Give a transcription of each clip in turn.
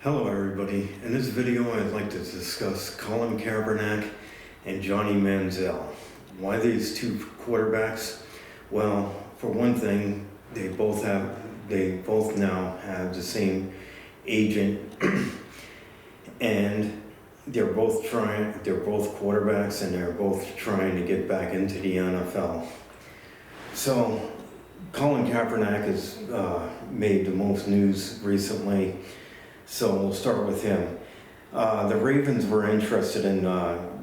Hello everybody. In this video I'd like to discuss Colin Kaepernick and Johnny Manziel. Why these two quarterbacks? Well, for one thing, they both now have the same agent and they're both quarterbacks and they're both trying to get back into the NFL. So Colin Kaepernick has made the most news recently. So we'll start with him. The Ravens were interested in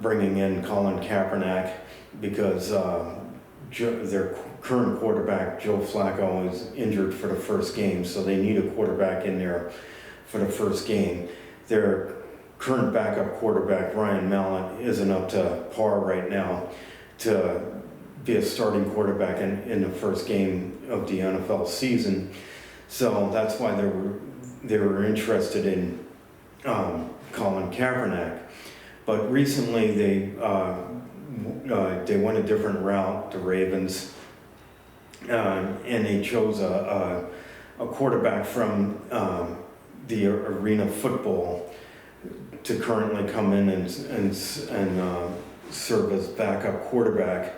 bringing in Colin Kaepernick because their current quarterback, Joe Flacco, is injured for the first game, so they need a quarterback in there for the first game. Their current backup quarterback, Ryan Mallett, isn't up to par right now to be a starting quarterback in the first game of the NFL season. So that's why they were interested in Colin Kaepernick, but recently they went a different route, the Ravens, and they chose a quarterback from the arena football to currently come in and serve as backup quarterback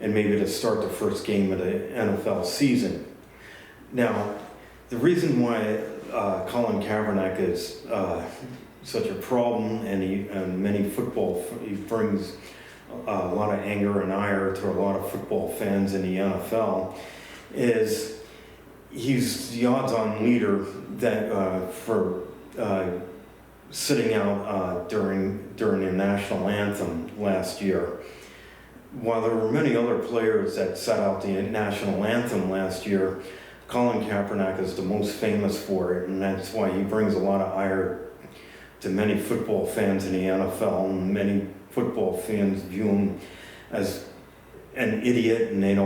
and maybe to start the first game of the NFL season. Now, the reason why Colin Kaepernick is such a problem, and many football, he brings a lot of anger and ire to a lot of football fans in the NFL, is he's the odds-on leader that for sitting out during the national anthem last year. While there were many other players that sat out the national anthem last year, Colin Kaepernick is the most famous for it, and that's why he brings a lot of ire to many football fans in the NFL, and many football fans view him as an idiot, and they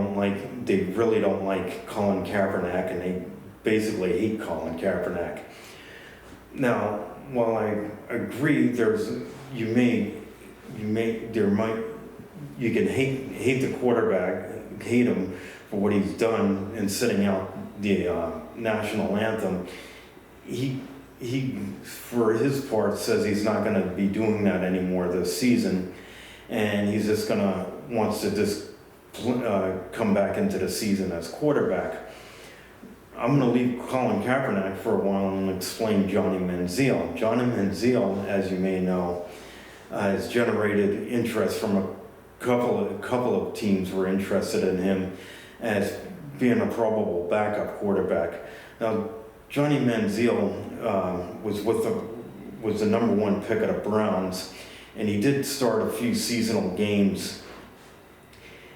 really don't like Colin Kaepernick, and they basically hate Colin Kaepernick. Now, while I agree you can hate the quarterback, hate him for what he's done in sitting out the national anthem, he for his part says he's not going to be doing that anymore this season, and he's just wants to come back into the season as quarterback. I'm going to leave Colin Kaepernick for a while and explain Johnny Manziel. Johnny Manziel, as you may know, has generated interest from a couple of teams were interested in him as being a probable backup quarterback. Now, Johnny Manziel was the number one pick of the Browns, and he did start a few seasonal games,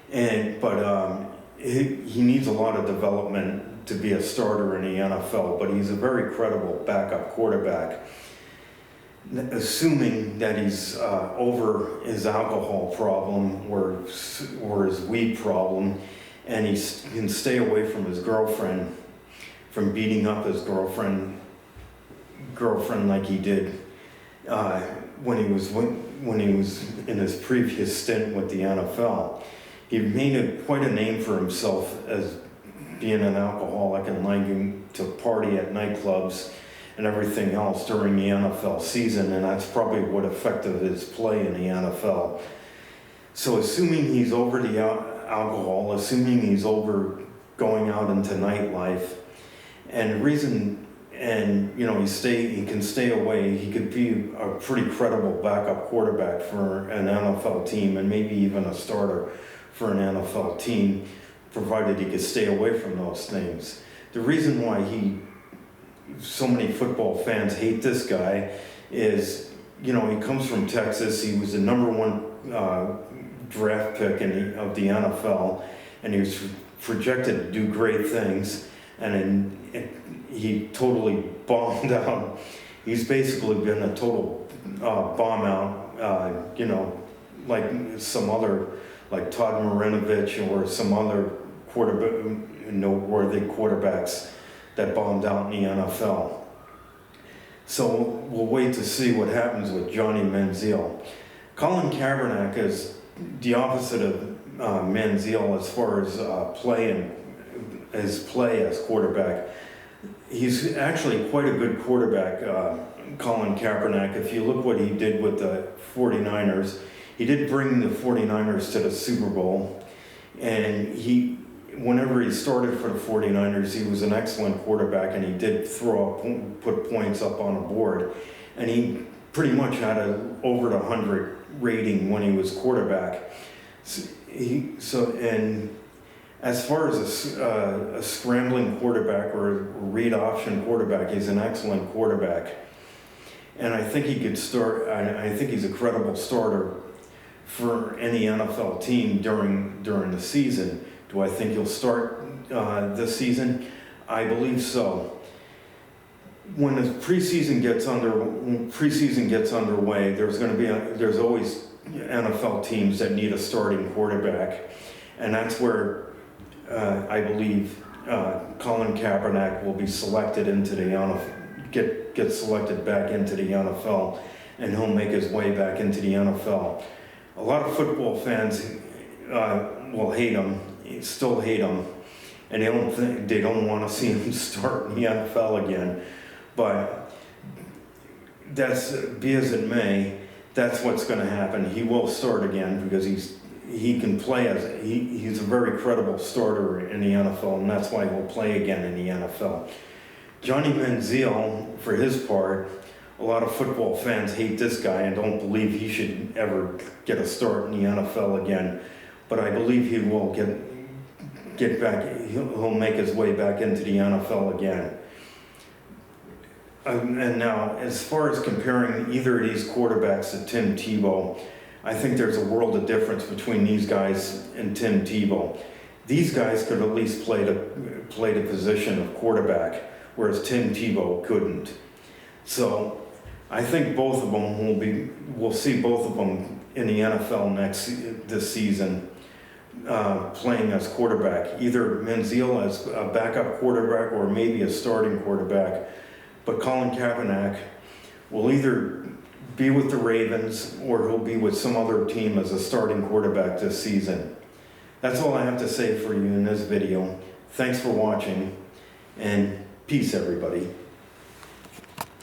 but he needs a lot of development to be a starter in the NFL, but he's a very credible backup quarterback. Assuming that he's over his alcohol problem or his weed problem, and he can stay away from his girlfriend, from beating up his girlfriend like he did when he was in his previous stint with the NFL. He made quite a name for himself as being an alcoholic and liking to party at nightclubs and everything else during the NFL season, and that's probably what affected his play in the NFL. So assuming he's over the alcohol, assuming he's over going out into nightlife, and he can stay away, he could be a pretty credible backup quarterback for an NFL team, and maybe even a starter for an NFL team, provided he could stay away from those things. The reason why so many football fans hate this guy is, he comes from Texas. He was the number one draft pick of the NFL, and he was projected to do great things, and he totally bombed out. He's basically been a total bomb out, like some other, like Todd Marinovich or some other noteworthy quarterbacks that bombed out in the NFL. So we'll wait to see what happens with Johnny Manziel. Colin Kaepernick is the opposite of Manziel as far as his play as quarterback. He's actually quite a good quarterback, Colin Kaepernick. If you look what he did with the 49ers, he did bring the 49ers to the Super Bowl, and whenever he started for the 49ers, he was an excellent quarterback, and he did put points up on a board, and he pretty much had over 100 rating when he was quarterback. And as far as a scrambling quarterback or a read option quarterback, he's an excellent quarterback. And I think he could start, I think he's a credible starter for any NFL team during the season. Do I think he'll start this season? I believe so. When the preseason gets underway, there's always NFL teams that need a starting quarterback, and that's where I believe Colin Kaepernick will be selected into the NFL, get selected back into the NFL, and he'll make his way back into the NFL. A lot of football fans will hate him, still hate him, and they don't want to see him start in the NFL again. But be as it may, that's what's going to happen. He will start again because he can play he's a very credible starter in the NFL, and that's why he'll play again in the NFL. Johnny Manziel, for his part, a lot of football fans hate this guy and don't believe he should ever get a start in the NFL again. But I believe he will get back. He'll make his way back into the NFL again. And now, as far as comparing either of these quarterbacks to Tim Tebow, I think there's a world of difference between these guys and Tim Tebow. These guys could at least play the position of quarterback, whereas Tim Tebow couldn't. So I think both of them we'll see both of them in the NFL this season playing as quarterback, either Manziel as a backup quarterback or maybe a starting quarterback. But Colin Kaepernick will either be with the Ravens or he'll be with some other team as a starting quarterback this season. That's all I have to say for you in this video. Thanks for watching, and peace, everybody.